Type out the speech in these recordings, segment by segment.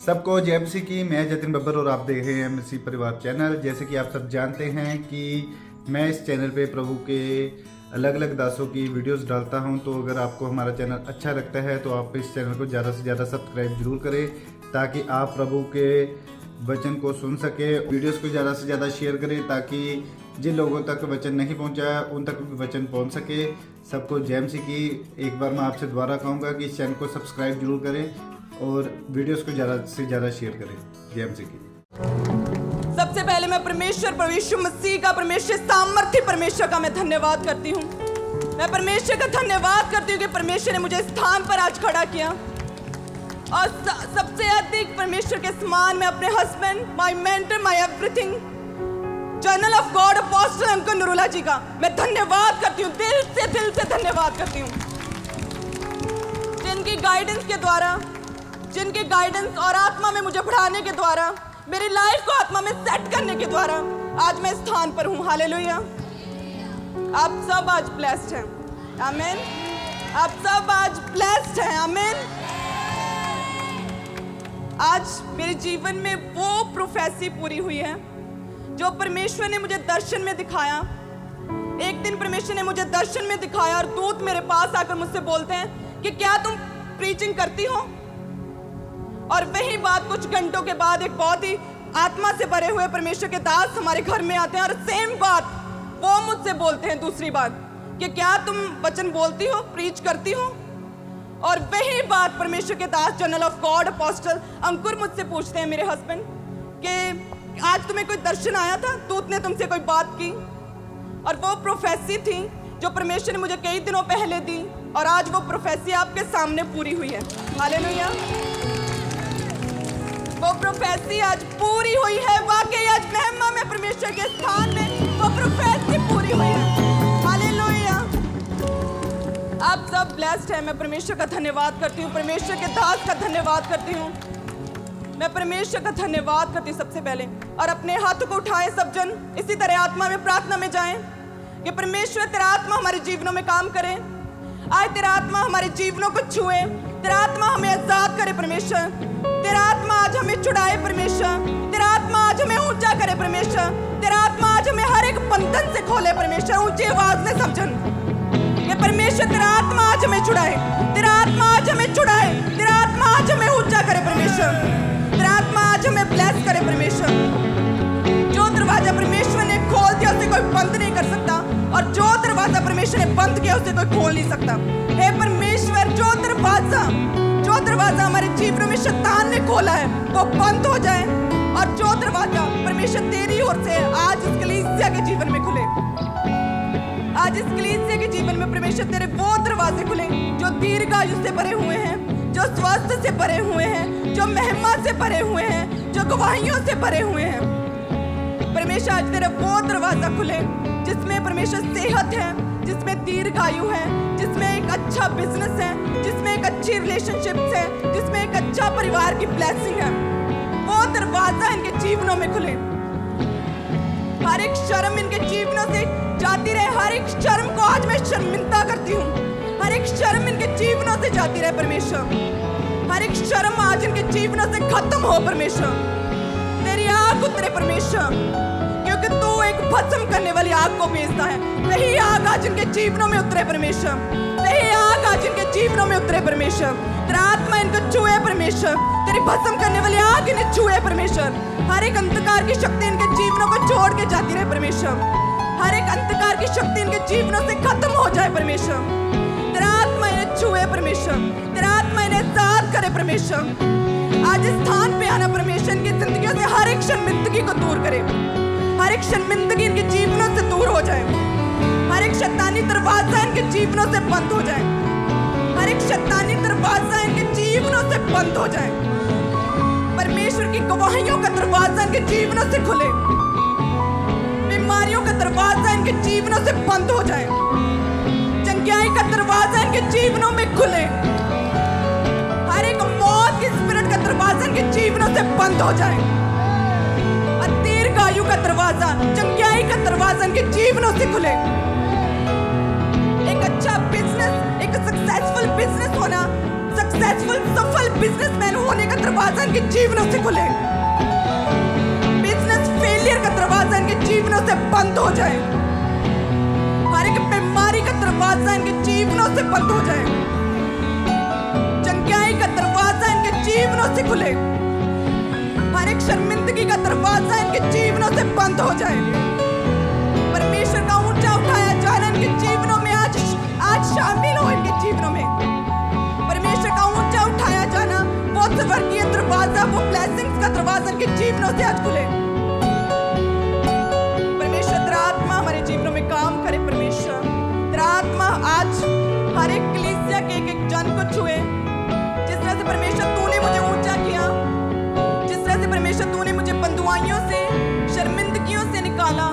सबको जय मसीह की। मैं जतिन बब्बर और आप देख रहे हैं मसीह परिवार चैनल। जैसे कि आप सब जानते हैं कि मैं इस चैनल पे प्रभु के अलग अलग दासों की वीडियोस डालता हूं, तो अगर आपको हमारा चैनल अच्छा लगता है तो आप इस चैनल को ज़्यादा से ज़्यादा सब्सक्राइब जरूर करें, ताकि आप प्रभु के वचन को सुन सके। वीडियोस को ज़्यादा से ज़्यादा शेयर करें, ताकि जिन लोगों तक वचन नहीं पहुंचा उन तक भी वचन पहुंच सके। सबको जय मसीह की। एक बार मैं आपसे दोबारा कहूँगा कि इस चैनल को सब्सक्राइब जरूर करें और वीडियोस को ज़्यादा से ज़्यादा शेयर करें। जय मसीह की। सबसे पहले मैं प्रभु यीशु मसीह का, परमेश्वर सामर्थ्य परमेश्वर का मैं धन्यवाद करती हूँ। मैं परमेश्वर का धन्यवाद करती हूँ कि परमेश्वर ने मुझे स्थान पर आज खड़ा किया, और सबसे अधिक परमेश्वर के समान मैं अपने husband, my mentor, my everything, general of God apostle Ankur Narula ji का मैं धन्यवाद करती हूँ। दिल से धन्यवाद करती हूँ, जिनकी गाइडेंस के द्वारा, जिनके गाइडेंस और आत्मा में मुझे बढ़ाने के द्वारा, मेरी लाइफ को आत्मा में सेट करने के द्वारा आज मैं स्थान पर हूँ। हालेलुया। आप सब आज ब्लेस्ड हैं। आमीन। आप सब आज ब्लेस्ड हैं। आमीन। आज मेरे जीवन में वो प्रोफेसी पूरी हुई है जो परमेश्वर ने मुझे दर्शन में दिखाया। एक दिन परमेश्वर ने मुझे दर्शन में दिखाया और दूत मेरे पास आकर मुझसे बोलते हैं कि क्या तुम प्रीचिंग करती हो? और वही बात कुछ घंटों के बाद एक बहुत ही आत्मा से भरे हुए परमेश्वर के दास हमारे घर में आते हैं और सेम बात वो मुझसे बोलते हैं, दूसरी बात, कि क्या तुम वचन बोलती हो, प्रीच करती हो? और वही बात परमेश्वर के दास, जर्नल ऑफ गॉड अपोस्टल अंकुर मुझसे पूछते हैं, मेरे हस्बैंड, कि आज तुम्हें कोई दर्शन आया था, दूत ने तुमसे कोई बात की? और वो प्रोफेसी थी जो परमेश्वर ने मुझे कई दिनों पहले दी, और आज वो प्रोफेसी आपके सामने पूरी हुई है। हालेलुया। वो प्रोफेसी आज पूरी हुई है। वाकई आज महिमा में परमेश्वर के स्थान में वो प्रोफेसी पूरी हुई है। हालेलुया। आप सब ब्लेस्ड हैं। मैं परमेश्वर का धन्यवाद करती हूँ, परमेश्वर के दास का धन्यवाद करती हूँ। मैं परमेश्वर का धन्यवाद करती हूँ सबसे पहले, और अपने हाथों को उठाएं सब जन, इसी तरह आत्मा में प्रार्थना में जाएं कि परमेश्वर तेरा आत्मा हमारे जीवनों में काम करे। आज तेरा आत्मा हमारे जीवनों को छुए, तेरा आत्मा हमें आजाद करे परमेश्वर, तेरा आत्मा आज हमें छुड़ाए परमेश्वर, तेरा आत्मा आज हमें ऊंचा करे परमेश्वर, तेरा आत्मा आज हमें हर एक बंधन से खोले परमेश्वर। ऊंची आवाज में समझन ये परमेश्वर, तेरा आत्मा आज हमें छुड़ाए, तेरा आत्मा आज हमें छुड़ाए, तेरा आत्मा आज हमें ऊंचा करे परमेश्वर, तेरा आत्मा आज हमें ब्लेस करे परमेश्वर। जो दरवाजा परमेश्वर ने खोल दिया उसे कोई बंद नहीं कर सकता, और जो दरवाजा परमेश्वर ने बंद किया उसे कोई खोल नहीं सकता। हे परमेश्वर, जो दरवाजा हमारे जीवन में शैतान ने खोला है वो बंद हो जाए, और जो दरवाजा परमेश्वर तेरी ओर से आज इस कलीसिया के जीवन में खुले। आज इस कलीसिया के जीवन में परमेश्वर तेरे वो दरवाजे खुले जो दीर्घायु से भरे हुए हैं, जो स्वास्थ्य से भरे हुए हैं, जो महिमा से भरे हुए हैं, जो गवाहियों से भरे हुए हैं। परमेश्वर आज तेरा वो दरवाजा खुले जिसमें परमेश्वर सेहत है, जिसमें दीर्घायु है, जिसमें एक अच्छा बिजनेस है, जिसमें एक अच्छी रिलेशनशिप्स है, जिसमें एक अच्छा परिवार की ब्लेसिंग है। वो दरवाजा इनके जीवनों में खुले। हर एक शर्म इनके जीवनों से जाती रहे, हर एक शर्म को आज मैं शर्मिंदा करती हूँ। हर एक शर्म इनके जीवनों से जाती रहे परमेश्वर, हर एक शर्म आज इनके जीवनों से खत्म हो परमेश्वर। तेरी आग उतरे परमेश्वर, क्योंकि तू एक भस्म करने वाली आग को भेजता है। वही आग आज इनके जीवनों में उतरे परमेश्वर, वही आग आज इनके जीवनों में उतरे परमेश्वर। तेरा आत्मा इनको छुए परमेश्वर, तेरी भस्म करने वाली आग इन्हें छुए परमेश्वर। हर एक अंधकार की शक्ति इनके जीवनों को छोड़ के जाती रहे परमेश्वर, हर एक अंधकार की शक्ति इनके जीवनों से खत्म हो जाए परमेश्वर। तेरा आत्मा इन्हें छुए परमेश्वर, तेरा आत्मा इन्हें आजाद करे परमेश्वर। आज इस स्थान पे आना परमेश्वर इनकी जिंदगियों से हर एक शर्मिंदगी को दूर करे, हर एक शर्मिंदगी इनके जीवनों से दूर हो जाए, हर एक शैतानी दरवाजा इनके जीवनों से बंद हो जाए, हर एक शैतानी दरवाजा इनके जीवनों से बंद हो जाए। परमेश्वर की गवाहियों का दरवाजा इनके जीवनों से खुले, बीमारियों का दरवाजा इनके जीवनों से बंद हो जाए, चंगाई का दरवाजा इनके जीवनों में खुले, हर एक मौत की स्पिरिट का दरवाजा इनके जीवनों से बंद हो जाए, और दीर्घायु का दरवाजा, चंगाई का दरवाजा इनके जीवनों से खुले। एक अच्छा बिजनेस, एक सक्सेसफुल बिजनेस होना, सक्सेसफुल सफल बिजनेसमैन होने का दरवाजा इनके जीवनों से खुले। बिजनेस फेलियर का दरवाजा इनके जीवनों से बंद हो जाए। हर एक बीमारी का दरवाजा इनके जीवनों से बंद हो जाए। चंगाई का दरवाजा इनके जीवनों से खुले। हर एक शर्मिंदगी का दरवाजा इनके जीवनों से बंद हो जाए। परमेश्वर का ऊंचा उठाया जाना इनके जीवनों में आज शामिल हो। इनके जीवनों में परमेश्वर का ऊंचा उठाया जाना, वो स्वर्गीय दरवाजा, वो ब्लेसिंग्स का दरवाजा इनके जीवनों से आज खुले। परमेश्वर तेरा आत्मा हमारे जीवनों में काम करे। परमेश्वर तेरा आत्मा आज हर एक कलीसिया के एक जन को छुए। जिस तरह से परमेश्वर तूने मुझे ऊंचा किया, जिस तरह से परमेश्वर तूने मुझे बंदुआइयों से, शर्मिंदगियों से निकाला,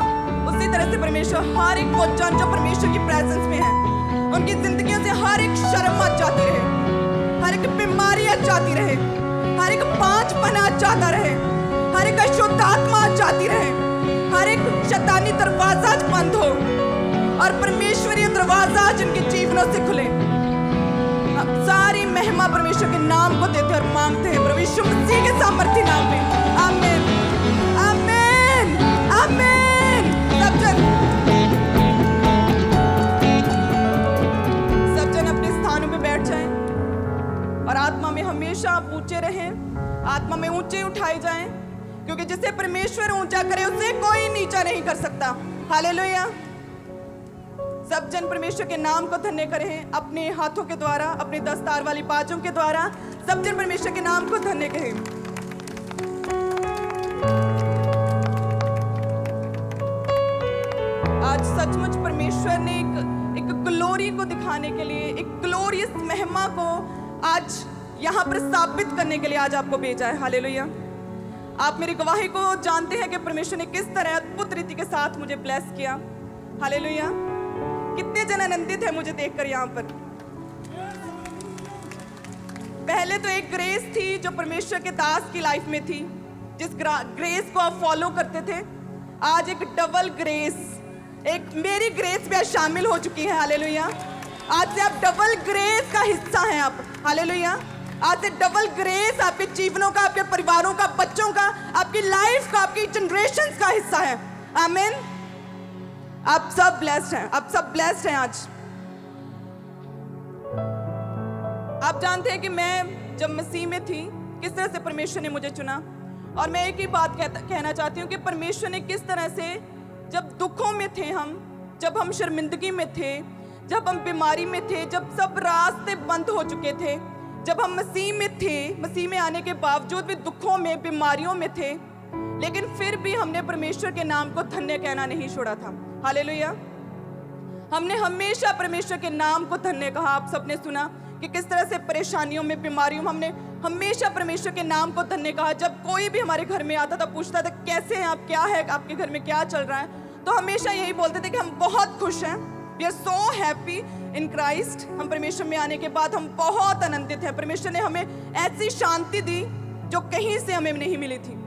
उसी तरह से परमेश्वर हर एक वो जन जो परमेश्वर की प्रेजेंस में है, उनकी जिंदगियों से हर एक शर्म आ जाती रहे, हर एक बीमारी आ जाती रहे, हर एक पांचपन आ जाता रहे, हर एक अशुद्ध आत्मा आ जाती रहे, हर एक शैतानी दरवाजा आज बंद हो और परमेश्वरीय दरवाजा आज इनके जीवनों से खुले। अब सारी महिमा परमेश्वर के नाम को देते और मांगते हैं प्रभु यीशु मसीह के सामर्थी नाम में। आमीन, आमीन, आमीन। सब जन अपने स्थानों पे बैठ जाएं और आत्मा में हमेशा आप ऊंचे रहें, आत्मा में ऊंचे उठाए जाएं, क्योंकि जिसे परमेश्वर ऊंचा करे उसे कोई नीचा नहीं कर सकता। हालेलुया। सब जन परमेश्वर के नाम को धन्य करें अपने हाथों के द्वारा, अपने दस्तार वाली बाजों के द्वारा। सब जन परमेश्वर के नाम को धन्य करें। आज सचमुच परमेश्वर ने एक ग्लोरी को दिखाने के लिए, एक ग्लोरियस महिमा को आज यहाँ पर साबित करने के लिए आज आपको भेजा है। हालेलुया। आप मेरी गवाही को जानते हैं कि परमेश्वर ने किस तरह अद्भुत रीति के साथ मुझे ब्लेस किया। हालेलुया। कितने जन आनंदित है मुझे देखकर यहाँ पर। पहले तो एक ग्रेस थी जो परमेश्वर के दास की लाइफ में थी, जिस ग्रेस को आप फॉलो करते थे। आज एक डबल ग्रेस, एक मेरी ग्रेस भी आज शामिल हो चुकी है। हालेलुया। आज से आप डबल ग्रेस का हिस्सा हैं आप। हालेलुया। आज से डबल ग्रेस आपके जीवनों का, आपके परिवारों का, बच्चों का, आपकी लाइफ का, आपकी जनरेशंस का हिस्सा है। आमीन। आप सब ब्लेस्ड हैं, आप सब ब्लेस्ड हैं आज। आप जानते हैं कि मैं जब मसीह में थी, किस तरह से परमेश्वर ने मुझे चुना। और मैं एक ही बात कहना चाहती हूँ कि परमेश्वर ने किस तरह से, जब दुखों में थे हम, जब हम शर्मिंदगी में थे, जब हम बीमारी में थे, जब सब रास्ते बंद हो चुके थे, जब हम मसीह में थे, मसीह में आने के बावजूद भी दुखों में, बीमारियों में थे, लेकिन फिर भी हमने परमेश्वर के नाम को धन्य कहना नहीं छोड़ा था। हालेलुया। हमने हमेशा परमेश्वर के नाम को धन्य कहा। आप सबने सुना कि किस तरह से परेशानियों में, बीमारियों में हमने हमेशा परमेश्वर के नाम को धन्य कहा। जब कोई भी हमारे घर में आता था, पूछता था कैसे हैं आप, क्या है आपके घर में, क्या चल रहा है, तो हमेशा यही बोलते थे कि हम बहुत खुश हैं। We are so happy in Christ. हम परमेश्वर में आने के बाद हम बहुत आनंदित हैं। परमेश्वर ने हमें ऐसी शांति दी जो कहीं से हमें नहीं मिली थी।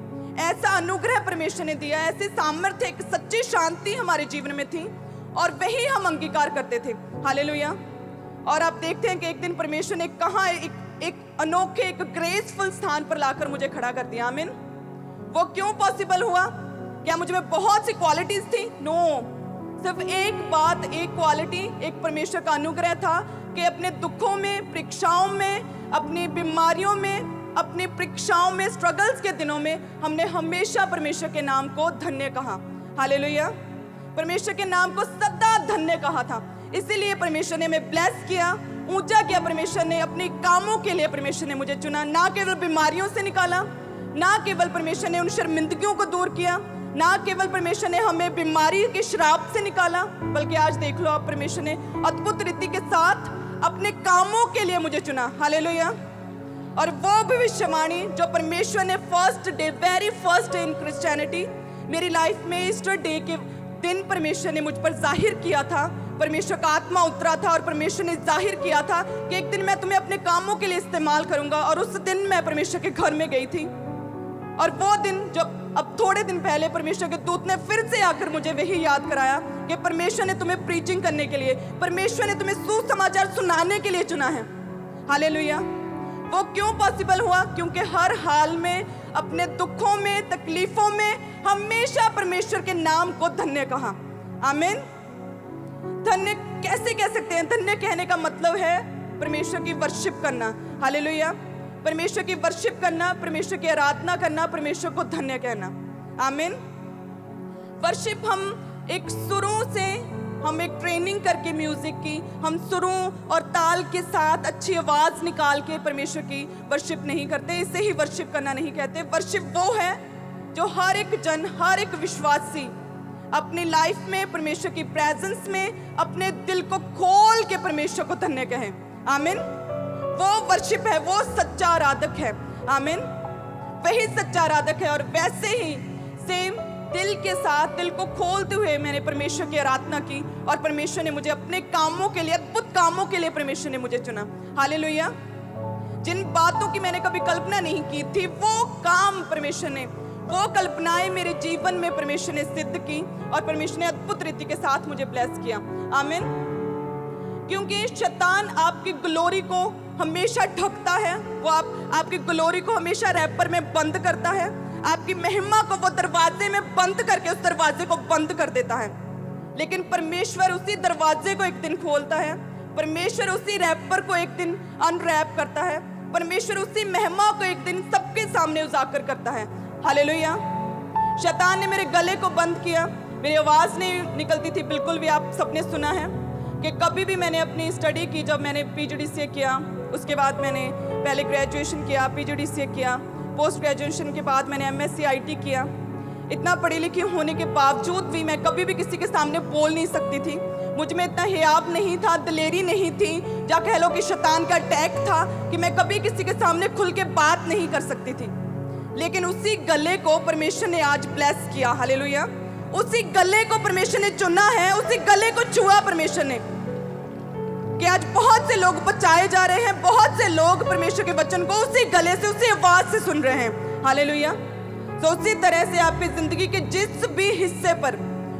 ऐसा अनुग्रह परमेश्वर ने दिया, ऐसी सामर्थ्य, एक सच्ची शांति हमारे जीवन में थी और वही हम अंगीकार करते थे। हालेलुया। और आप देखते हैं कि एक दिन परमेश्वर ने कहाँ एक अनोखे, एक ग्रेसफुल स्थान पर लाकर मुझे खड़ा कर दिया। आमीन। वो क्यों पॉसिबल हुआ? क्या मुझ में बहुत सी क्वालिटीज थी? नो। सिर्फ एक बात, एक क्वालिटी, एक परमेश्वर का अनुग्रह था कि अपने दुखों में, परीक्षाओं में, अपनी बीमारियों में, अपनी परीक्षाओं में, स्ट्रगल्स के दिनों में हमने हमेशा परमेश्वर के नाम को धन्य कहा। हालेलुया। परमेश्वर के नाम को सदा धन्य कहा था। इसीलिए परमेश्वर ने हमें ब्लेस किया, ऊंचा किया। परमेश्वर ने अपने कामों के लिए परमेश्वर ने मुझे चुना। ना केवल बीमारियों से निकाला, ना केवल परमेश्वर ने उन शर्मिंदगियों को दूर किया, ना केवल परमेश्वर ने हमें बीमारी के श्राप से निकाला, बल्कि आज देख लो आप, परमेश्वर ने अद्भुत रीति के साथ अपने कामों के लिए मुझे चुना। हालेलुया। और वो भविष्यवाणी जो परमेश्वर ने first day, very first day in Christianity, मेरी लाइफ में ईस्टर डे के दिन परमेश्वर ने मुझ पर जाहिर किया था। परमेश्वर का आत्मा उतरा था और परमेश्वर ने जाहिर किया था कि एक दिन मैं तुम्हें अपने कामों के लिए इस्तेमाल करूंगा। और उस दिन मैं परमेश्वर के घर में गई थी। और वो दिन, जब अब थोड़े दिन पहले परमेश्वर के दूत ने फिर से आकर मुझे वही याद कराया कि परमेश्वर ने तुम्हें प्रीचिंग करने के लिए, परमेश्वर ने तुम्हें सुसमाचार सुनाने के लिए चुना है। हालेलुया। वो क्यों पॉसिबल हुआ? क्योंकि हर हाल में, अपने दुखों में, तकलीफों में हमेशा परमेश्वर के नाम को धन्य कहा। आमीन। धन्य कैसे कह सकते हैं? धन्य कहने का मतलब है परमेश्वर की वर्शिप करना। हालेलुया। परमेश्वर की वर्शिप करना, परमेश्वर की आराधना करना, परमेश्वर को धन्य कहना। आमीन। वर्शिप हम एक सुरों से, हम एक ट्रेनिंग करके म्यूजिक की, हम सुरों और ताल के साथ अच्छी आवाज निकाल के परमेश्वर की वर्शिप नहीं करते। इसे ही वर्शिप करना नहीं कहते। वर्शिप वो है जो हर एक जन, हर एक विश्वासी अपनी लाइफ में परमेश्वर की प्रेजेंस में अपने दिल को खोल के परमेश्वर को धन्य कहे। आमीन। वो वर्शिप है, वो सच्चा आराधक है। आमीन। वही सच्चा आराधक है। और वैसे ही सेम दिल के साथ, दिल को खोलते हुए मैंने परमेश्वर की आराधना की और परमेश्वर ने मुझे अपने कामों के लिए, अद्भुत कामों के लिए परमेश्वर ने मुझे चुना। हालेलुया। जिन बातों की मैंने कभी कल्पना नहीं की थी, वो काम परमेश्वर ने, वो कल्पनाएं मेरे जीवन में परमेश्वर ने सिद्ध की और परमेश्वर ने अद्भुत रीति के साथ मुझे ब्लेस किया। आमीन। क्योंकि शैतान आपकी ग्लोरी को हमेशा ठगता है। वो आपकी ग्लोरी को हमेशा रैपर में बंद करता है। आपकी महिमा को वो दरवाजे में बंद करके उस दरवाजे को बंद कर देता है। लेकिन परमेश्वर उसी दरवाजे को एक दिन खोलता है। परमेश्वर उसी रैपर को एक दिन अनरैप करता है। परमेश्वर उसी महिमा को एक दिन सबके सामने उजागर करता है। हालेलुया। शैतान ने मेरे गले को बंद किया, मेरी आवाज़ नहीं निकलती थी बिल्कुल भी। आप सबने सुना है कि कभी भी मैंने अपनी स्टडी की, जब मैंने PGDCA किया, उसके बाद मैंने पहले ग्रेजुएशन किया, PGDCA किया, पोस्ट ग्रेजुएशन के बाद मैंने MSc IT किया। इतना पढ़ी लिखी होने के बावजूद भी मैं कभी भी किसी के सामने बोल नहीं सकती थी। मुझ में इतना हियाब नहीं था, दिलेरी नहीं थी, या कह लो कि शैतान का अटैक था कि मैं कभी किसी के सामने खुल के बात नहीं कर सकती थी। लेकिन उसी गले को परमेश्वर ने आज ब्लेस किया। हालेलुया। उसी गले को परमेश्वर ने चुना है, उसी गले को छुआ परमेश्वर ने, कि आज बहुत से लोग बचाए जा रहे हैं। बहुत से लोग परमेश्वर के वचन को उसी गले से, उसी आवाज से सुन रहे हैं। हालेलुया। तो उसी तरह से आपकी जिंदगी के जिस भी हिस्से पर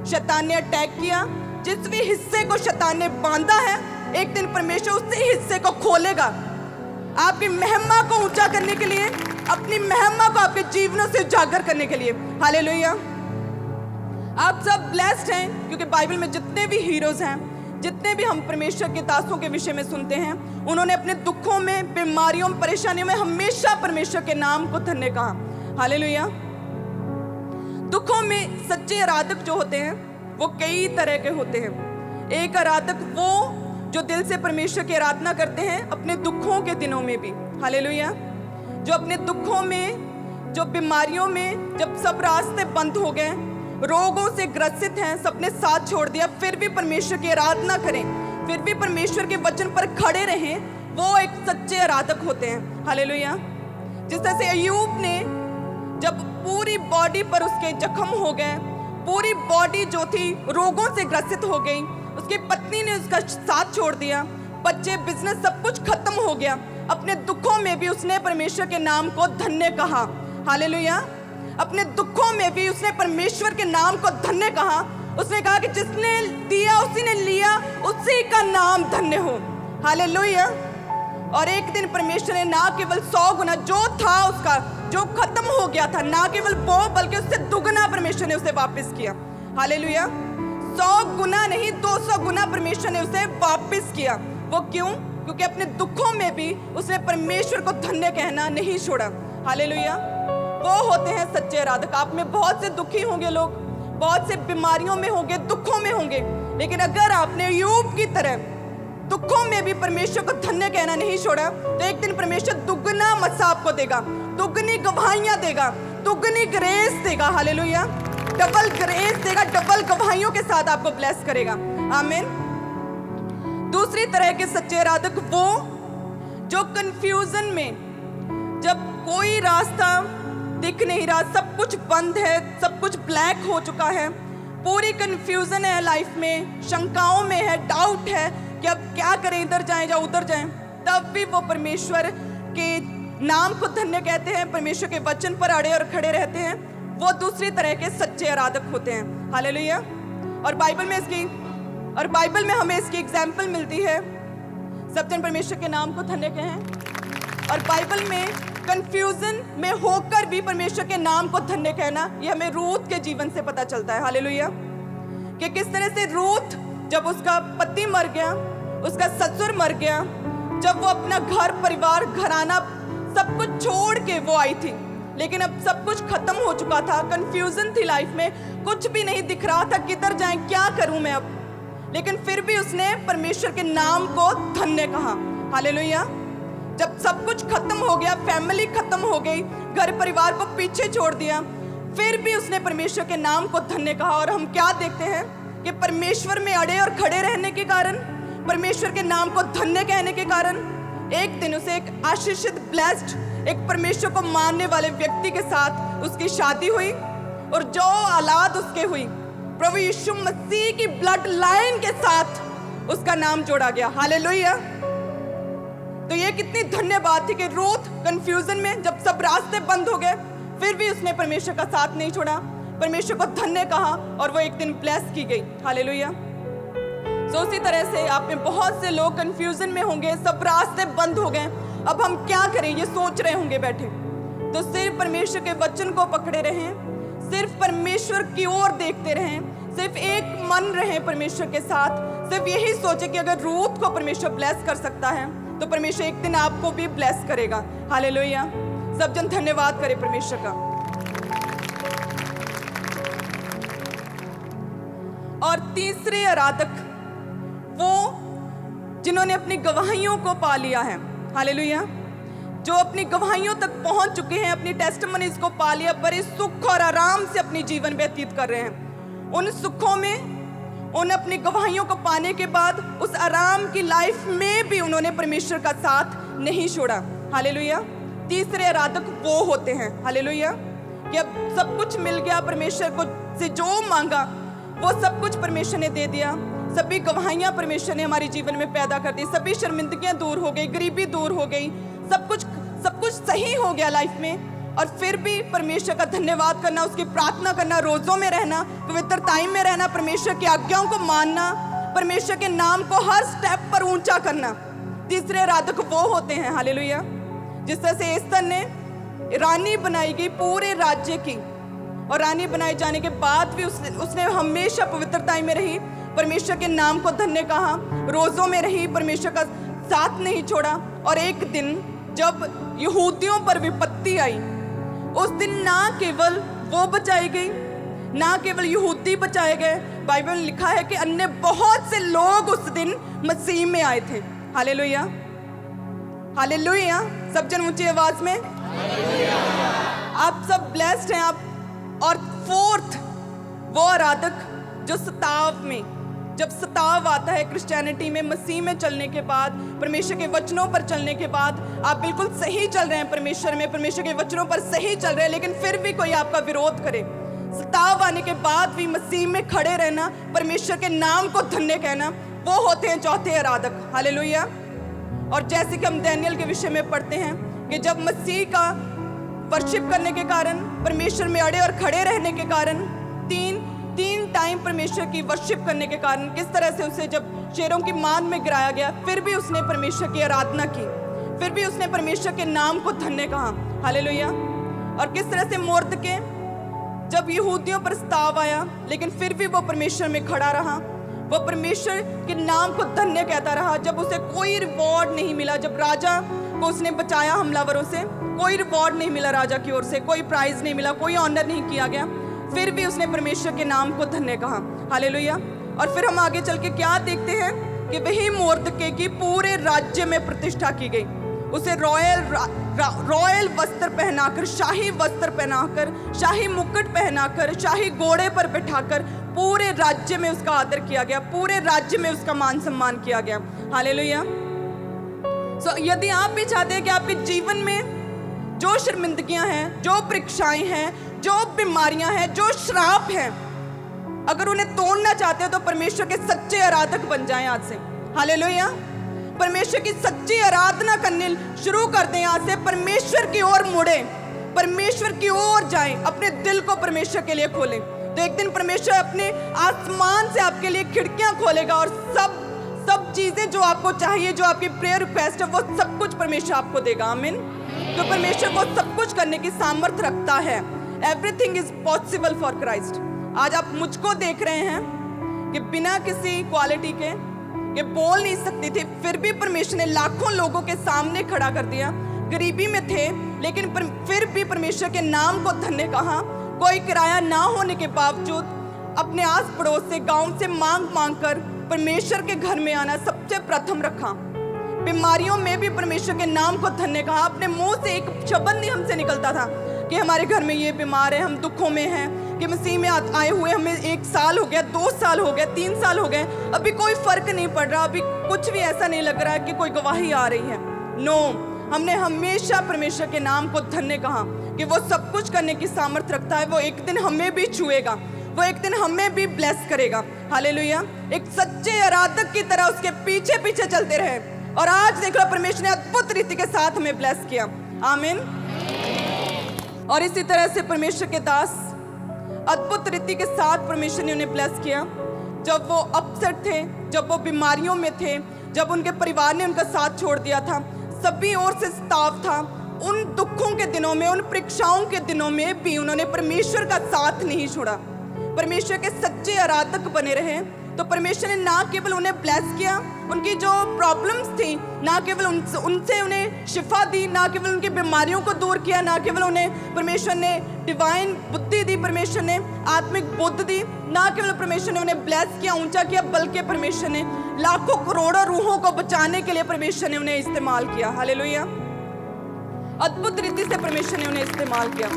शैतान ने अटैक किया, जिस भी हिस्से को शैतान ने बांधा है, एक दिन परमेश्वर उसी हिस्से को खोलेगा आपकी महिमा को ऊंचा करने के लिए, अपनी महिमा को आपके जीवनों से उजागर करने के लिए। हालेलुया। आप सब ब्लेस्ड हैं, क्योंकि बाइबल में जितने भी हीरोज हैं, जितने भी हम परमेश्वर के दासों के विषय में सुनते हैं, उन्होंने अपने दुखों में, बीमारियों में, परेशानियों में हमेशा परमेश्वर के नाम को धन्य कहा। हालेलुया। दुखों में सच्चे आराधक जो होते हैं वो कई तरह के होते हैं। एक आराधक वो जो दिल से परमेश्वर की आराधना करते हैं अपने दुखों के दिनों में भी। हालेलुया। जो अपने दुखों में, जो बीमारियों में, जब सब रास्ते बंद हो गए, रोगों से ग्रसित हैं, सबने साथ छोड़ दिया, फिर भी परमेश्वर की आराधना करें, फिर भी परमेश्वर के वचन पर खड़े रहें, वो एक सच्चे आराधक होते हैं। हालेलुया। जिस तरह से अय्यूब ने, जब पूरी बॉडी पर उसके जख्म हो गए, पूरी बॉडी जो थी रोगों से ग्रसित हो गई, उसकी पत्नी ने उसका साथ छोड़ दिया, बच्चे, बिजनेस, सब कुछ खत्म हो गया, अपने दुखों में भी उसने परमेश्वर के नाम को धन्य कहा। हालेलुया। अपने दुखों में भी उसने परमेश्वर के नाम को धन्य कहा। उसने कहा कि जिसने दिया उसी ने लिया, उसी का नाम धन्य हो। हालेलुया। और एक दिन परमेश्वर ने ना केवल 100 गुना जो था उसका, जो खत्म हो गया था, ना केवल वो बल्कि उससे दुगना परमेश्वर ने उसे वापस किया। हालेलुया। 100 गुना नहीं, 200 गुना परमेश्वर ने उसे वापस किया। वो क्यों? क्योंकि अपने दुखों में भी उसने परमेश्वर को धन्य कहना नहीं छोड़ा। हालेलुया। वो होते हैं सच्चे आराधक। आप में बहुत से दुखी होंगे लोग, बहुत से बीमारियों में होंगे, दुखों में होंगे, लेकिन अगर आपने अय्यूब की तरह दुखों में भी परमेश्वर को धन्य कहना नहीं छोड़ा, तो एक दिन परमेश्वर दुगना मसा आपको देगा, दुगनी गवाहियां देगा, दुगनी ग्रेस देगा। हालेलुया। डबल ग्रेस देगा, डबल गवाहियों के साथ आपको ब्लेस करेगा। आमीन। दूसरी तरह के सच्चे आराधक वो जो कंफ्यूजन में, जब कोई रास्ता दिख नहीं रहा, सब कुछ बंद है, सब कुछ ब्लैक हो चुका है, पूरी कंफ्यूजन है लाइफ में, शंकाओं में है, डाउट है कि अब क्या करें, इधर जाएं या उधर जाएं, तब भी वो परमेश्वर के नाम को धन्य कहते हैं, परमेश्वर के वचन पर अड़े और खड़े रहते हैं। वो दूसरी तरह के सच्चे आराधक होते हैं। हालेलुया। और बाइबल में हमें इसकी एग्जाम्पल मिलती है। सब जन परमेश्वर के नाम को धन्य कहें। और बाइबल में कंफ्यूजन में होकर भी परमेश्वर के नाम को धन्य कहना, ये हमें रूथ के जीवन से पता चलता है। हालेलुया। कि किस तरह से रूथ, जब उसका पति मर गया, उसका ससुर मर गया, जब वो अपना घर परिवार घराना सब कुछ छोड़ के वो आई थी, लेकिन अब सब कुछ खत्म हो चुका था, कंफ्यूजन थी लाइफ में, कुछ भी नहीं दिख रहा था, किधर जाएं, क्या करूं मैं अब। लेकिन फिर भी उसने परमेश्वर के नाम को धन्य कहा। हालेलुया। जब सब कुछ खत्म हो गया, फैमिली खत्म हो गई, घर परिवार को पीछे छोड़ दिया, फिर भी उसने परमेश्वर के नाम को धन्य कहा। और हम क्या देखते हैं कि परमेश्वर में अड़े और खड़े रहने के कारण, परमेश्वर के नाम को धन्य कहने के कारण, एक दिन उसे एक आशीषित, ब्लेस्ड, एक परमेश्वर को मानने वाले व्यक्ति के साथ उसकी शादी हुई। और जो औलाद उसके हुई, प्रभु यीशु मसीह की ब्लड लाइन के साथ उसका नाम जोड़ा गया। हालेलुया। तो ये कितनी धन्य बात थी कि रूथ कंफ्यूजन में, जब सब रास्ते बंद हो गए, फिर भी उसने परमेश्वर का साथ नहीं छोड़ा, परमेश्वर को धन्य कहा और वो एक दिन ब्लेस की गई। हालेलुया। तो उसी तरह से आप में बहुत से लोग कंफ्यूजन में होंगे, सब रास्ते बंद हो गए, अब हम क्या करें, ये सोच रहे होंगे बैठे। तो सिर्फ परमेश्वर के वचन को पकड़े रहें, सिर्फ परमेश्वर की ओर देखते रहें, सिर्फ एक मन रहें परमेश्वर के साथ, सिर्फ यही सोचे कि अगर रूथ को परमेश्वर ब्लेस कर सकता है तो परमेश्वर एक दिन आपको भी ब्लेस करेगा। हालेलुया। सब जन धन्यवाद करें परमेश्वर का। और तीसरे आराधक वो जिन्होंने अपनी गवाहियों को पा लिया है। हालेलुया। जो अपनी गवाहियों तक पहुंच चुके हैं, अपनी टेस्टिमनीज को पा लिया, बड़े सुख और आराम से अपनी जीवन व्यतीत कर रहे हैं। उन सुखों में, उन अपनी गवाहियों को पाने के बाद उस आराम की लाइफ में भी उन्होंने परमेश्वर का साथ नहीं छोड़ा। हालेलुया। तीसरे आराधक वो होते हैं, हालेलुया, कि अब सब कुछ मिल गया, परमेश्वर को से जो मांगा वो सब कुछ परमेश्वर ने दे दिया। सभी गवाहियां परमेश्वर ने हमारे जीवन में पैदा कर दी, सभी शर्मिंदगियां दूर हो गई, गरीबी दूर हो गई, सब कुछ सही हो गया लाइफ में। और फिर भी परमेश्वर का धन्यवाद करना, उसकी प्रार्थना करना, रोजों में रहना, पवित्र टाइम में रहना, परमेश्वर की आज्ञाओं को मानना, परमेश्वर के नाम को हर स्टेप पर ऊंचा करना, तीसरे आराधक वो होते हैं। हालेलुया। जिस तरह से एस्तर ने रानी बनाई गई पूरे राज्य की, और रानी बनाए जाने के बाद भी उसने हमेशा पवित्रता में रही, परमेश्वर के नाम को धन्य कहा, रोजों में रही, परमेश्वर का साथ नहीं छोड़ा। और एक दिन जब यहूदियों पर विपत्ति आई, उस दिन ना केवल वो बचाई गई, ना केवल यहूदी बचाए गए, बाइबल में लिखा है कि अन्य बहुत से लोग उस दिन मसीह में आए थे। हालेलुया। हालेलुया। सब जन ऊंची आवाज में आप सब ब्लेस्ड हैं आप। और फोर्थ वो आराधक जो सताव में, जब सताव आता है क्रिश्चियनिटी में, मसीह में चलने के बाद, परमेश्वर के वचनों पर चलने के बाद, आप बिल्कुल सही चल रहे हैं परमेश्वर में, परमेश्वर के वचनों पर सही चल रहे हैं, लेकिन फिर भी कोई आपका विरोध करे, सताव आने के बाद भी मसीह में खड़े रहना, परमेश्वर के नाम को धन्य कहना, वो होते हैं चौथे आराधक। हालेलुया। और जैसे कि हम दानियेल के विषय में पढ़ते हैं कि जब मसीह का वर्शिप करने के कारण, परमेश्वर में अड़े और खड़े रहने के कारण, तीन टाइम परमेश्वर की वर्शिप करने के कारण, किस तरह से उसे जब शेरों की मान में गिराया गया, फिर भी उसने परमेश्वर की आराधना की, फिर भी उसने परमेश्वर के नाम को धन्य कहा। हालेलुया। और किस तरह से मोर्दके, जब यहूदियों पर सताव आया, लेकिन फिर भी वो परमेश्वर में खड़ा रहा, वो परमेश्वर के नाम को धन्य कहता रहा। जब उसे कोई रिवॉर्ड नहीं मिला, जब राजा को उसने बचाया हमलावरों से, कोई रिवॉर्ड नहीं मिला राजा की ओर से, कोई प्राइज नहीं मिला, कोई ऑनर नहीं किया गया, फिर भी उसने परमेश्वर के नाम को धन्य कहा। हालेलुया। और फिर हम आगे चल के क्या देखते हैं कि वही मोर्दके की पूरे राज्य में प्रतिष्ठा की गई, उसे रॉयल वस्त्र पहनाकर, शाही वस्त्र पहनाकर, शाही मुकुट पहनाकर, शाही घोड़े पर बिठाकर पूरे राज्य में उसका आदर किया गया, पूरे राज्य में उसका मान सम्मान किया गया। हालेलुया। यदि आप भी चाहते हैं कि आपके जीवन में जो शर्मिंदगियां हैं, जो परीक्षाएं हैं, जो बीमारियां हैं, जो श्राप हैं, अगर उन्हें तोड़ना चाहते हो तो परमेश्वर के सच्चे आराधक बन जाएं आज से। हालेलुया। परमेश्वर की सच्ची आराधना करने शुरू कर दें आज से, परमेश्वर की ओर मुड़े, परमेश्वर की ओर जाएं, अपने दिल को परमेश्वर के लिए खोलें, तो एक दिन परमेश्वर अपने आसमान से आपके लिए खिड़कियां खोलेगा और सब चीजें जो आपको चाहिए, जो आपकी प्रेयर रिक्वेस्ट है, वो सब कुछ परमेश्वर आपको देगा। आमीन। तो परमेश्वर वो सब कुछ करने की सामर्थ्य रखता है। Everything is possible for Christ. आज आप मुझको देख रहे हैं कि बिना किसी क्वालिटी के ये बोल नहीं सकती थी, फिर भी परमेश्वर ने लाखों लोगों के सामने खड़ा कर दिया। गरीबी में थे लेकिन फिर भी परमेश्वर के नाम को धन्य कहा। कोई किराया ना होने के बावजूद अपने आस पड़ोस से, गांव से मांग मांग कर परमेश्वर के घर में आना सबसे प्रथम रखा। बीमारियों में भी परमेश्वर के नाम को धन्य कहा। अपने मुंह से एक शब्द नहीं हमसे निकलता था कि हमारे घर में ये बीमार है, हम दुखों में हैं, कि मसीह में आए हुए हमें 1 साल हो गया, 2 साल हो गया, 3 साल हो गए, अभी कोई फर्क नहीं पड़ रहा, अभी कुछ भी ऐसा नहीं लग रहा है कि कोई गवाही आ रही है। नो, हमने हमेशा परमेश्वर के नाम को धन्य कहा कि वो सब कुछ करने की सामर्थ्य रखता है। वो एक दिन हमें भी छुएगा, वो एक दिन हमें भी ब्लेस करेगा। हालेलुया। एक सच्चे आराधक की तरह उसके पीछे पीछे चलते रहे और आज देख लो परमेश्वर ने अद्भुत रीति के साथ हमें ब्लेस किया। आमीन। और इसी तरह से परमेश्वर के दास अद्भुत रीति के साथ परमेश्वर ने उन्हें ब्लेस किया। जब वो अपसेट थे, जब वो बीमारियों में थे, जब उनके परिवार ने उनका साथ छोड़ दिया था, सभी ओर से स्ताव था, उन दुखों के दिनों में, उन परीक्षाओं के दिनों में भी उन्होंने परमेश्वर का साथ नहीं छोड़ा। परमेश्वर के सच्चे आराधक बने रहे। तो परमेश्वर ने ना केवल उन्हें ब्लेस किया, उनकी जो प्रॉब्लम्स थी ना केवल उनसे उन्हें शिफा दी, ना केवल उनकी बीमारियों को दूर किया, ना केवल उन्हें परमेश्वर ने डिवाइन बुद्धि दी, परमेश्वर ने आत्मिक बुद्धि दी, ना केवल परमेश्वर ने उन्हें ब्लेस किया, ऊंचा किया, बल्कि परमेश्वर ने लाखों करोड़ों रूहों को बचाने के लिए परमेश्वर ने उन्हें इस्तेमाल किया। हालेलुया। अद्भुत रीति से परमेश्वर ने उन्हें इस्तेमाल किया।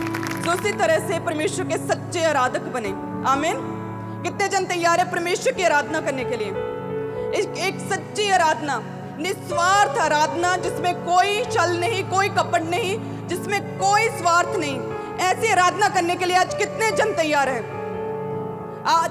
तो उसी तरह से परमेश्वर के सच्चे आराधक बने। आमीन। कितने जन तैयार है परमेश्वर की आराधना करने के लिए? एक सच्ची आराधना, निस्वार्थ आराधना, जिसमें कोई छल नहीं, कोई कपट नहीं, जिसमें कोई स्वार्थ नहीं। ऐसी आराधना करने के लिए आज कितने जन तैयार हैं? आज